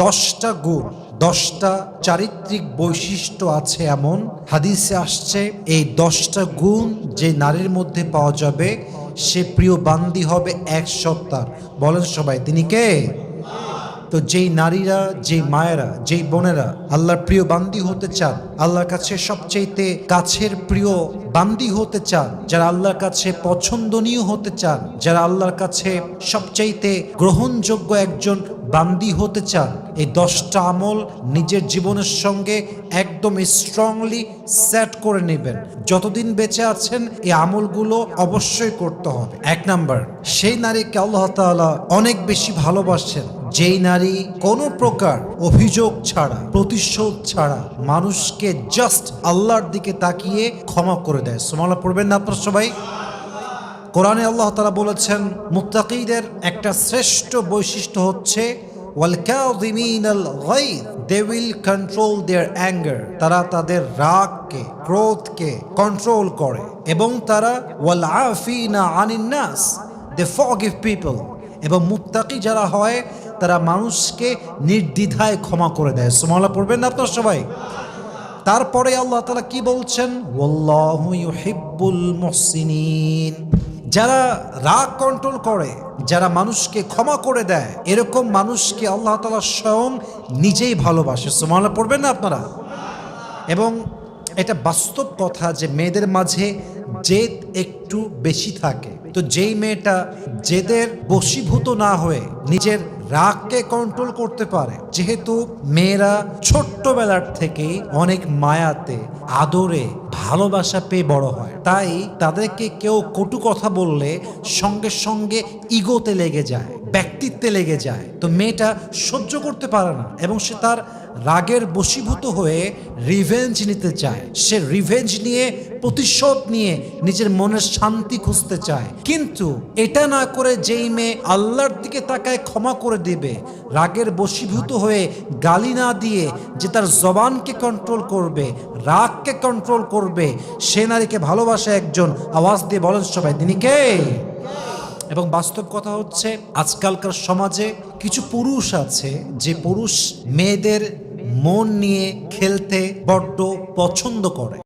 10টা গুণ, 10টা চারিত্রিক বৈশিষ্ট্য আছে এমন হাদিসে আসছে। এই 10টা গুণ যে নারীর মধ্যে পাওয়া যাবে সে প্রিয় বান্দি হবে 1 সপ্তাহ। বলেন সবাই, তিনি কে? তো যেই নারীরা, যেই মায়েরা, যেই বোনেরা আল্লাহর প্রিয় বান্দি হতে চান, আল্লাহর কাছে সবচেয়ে কাছের প্রিয় বান্দি হতে চান, যারা আল্লাহর কাছে পছন্দনীয় হতে চান, যারা আল্লাহর কাছে সবচেয়ে গ্রহণযোগ্য একজন বান্দি হতে চান, এই 10টা আমল নিজের জীবনের সঙ্গে একদম স্ট্রংলি সেট করে নেবেন। যতদিন বেঁচে আছেন এই আমলগুলো অবশ্যই করতে হবে। 1 নাম্বার, সেই নারীকে আল্লাহ তাআলা অনেক বেশি ভালোবাসেন যেই নারী কোনো প্রকার অভিযোগ ছাড়া, প্রতিশোধ ছাড়া মানুষকে জাস্ট আল্লাহর দিকে তাকিয়ে ক্ষমা করে দেয়। সুবহানাল্লাহ পড়বেন না আপনারা সবাই? কোরআনে আল্লাহ তাআলা বলেছেন মুত্তাকীদের একটা শ্রেষ্ঠ বৈশিষ্ট্য হচ্ছে ওয়াল কাযিমিনাল গায়য, they will control their anger, তারা তাদের রাগকে, ক্রোধকে কন্ট্রোল করে, এবং তারা ওয়াল আফিনা আনিন নাস, দে ফরগিভ পিপল, এবং মুত্তাকী যারা হয় তারা মানুষকে নির্দ্বিধায় ক্ষমা করে দেয়। সুবহানাল্লাহ পড়বেন না আপনারা সবাই? তারপরে আল্লাহ তাআলা কি বলছেন? ওয়াল্লাহু ইউহিব্বুল মুহসিনিন, যারা রাগ কন্ট্রোল করে, যারা মানুষকে ক্ষমা করে দেয়, এরকম মানুষকে আল্লাহ তাআলা স্বয়ং নিজেই ভালোবাসে। সুবহানাল্লাহ পড়বেন না আপনারা? এবং এটা বাস্তব কথা যে মেয়েদের মাঝে জেদ একটু বেশি থাকে। তো যেই মেয়েটা জেদের বশীভূত না হয়ে নিজের রাগকে কন্ট্রোল করতে পারে, যেহেতু মেয়েরা ছোট্টবেলার থেকেই অনেক মায়াতে, আদরে, ভালোবাসা পেয়ে বড় হয়, তাই তাদেরকে কেউ কটু কথা বললে সঙ্গে সঙ্গে ইগোতে লেগে যায়, ব্যক্তিত্বে লেগে যায়। তো মেয়েটা সহ্য করতে পারে না এবং সে তার রাগের বশীভূত হয়ে রিভেঞ্জ নিতে চায়। সে রিভেঞ্জ নিয়ে, প্রতিশোধ নিয়ে নিজের মনের শান্তি খুঁজতে চায়। কিন্তু এটা না করে যেই মেয়ে আল্লাহর দিকে তাকায় ক্ষমা করে দিবে, রাগের বশীভূত হয়ে গালি না দিয়ে যে তার জবানকে কন্ট্রোল করবে, রাগকে কন্ট্রোল করবে, সে নারীকে ভালোবাসে একজন। আওয়াজ দিয়ে বলেন সবাই, তিনি কে? এবং বাস্তব কথা হচ্ছে আজকালকার সমাজে কিছু পুরুষ আছে যে পুরুষ মেয়েদের মন নিয়ে খেলতে বড্ড পছন্দ করে।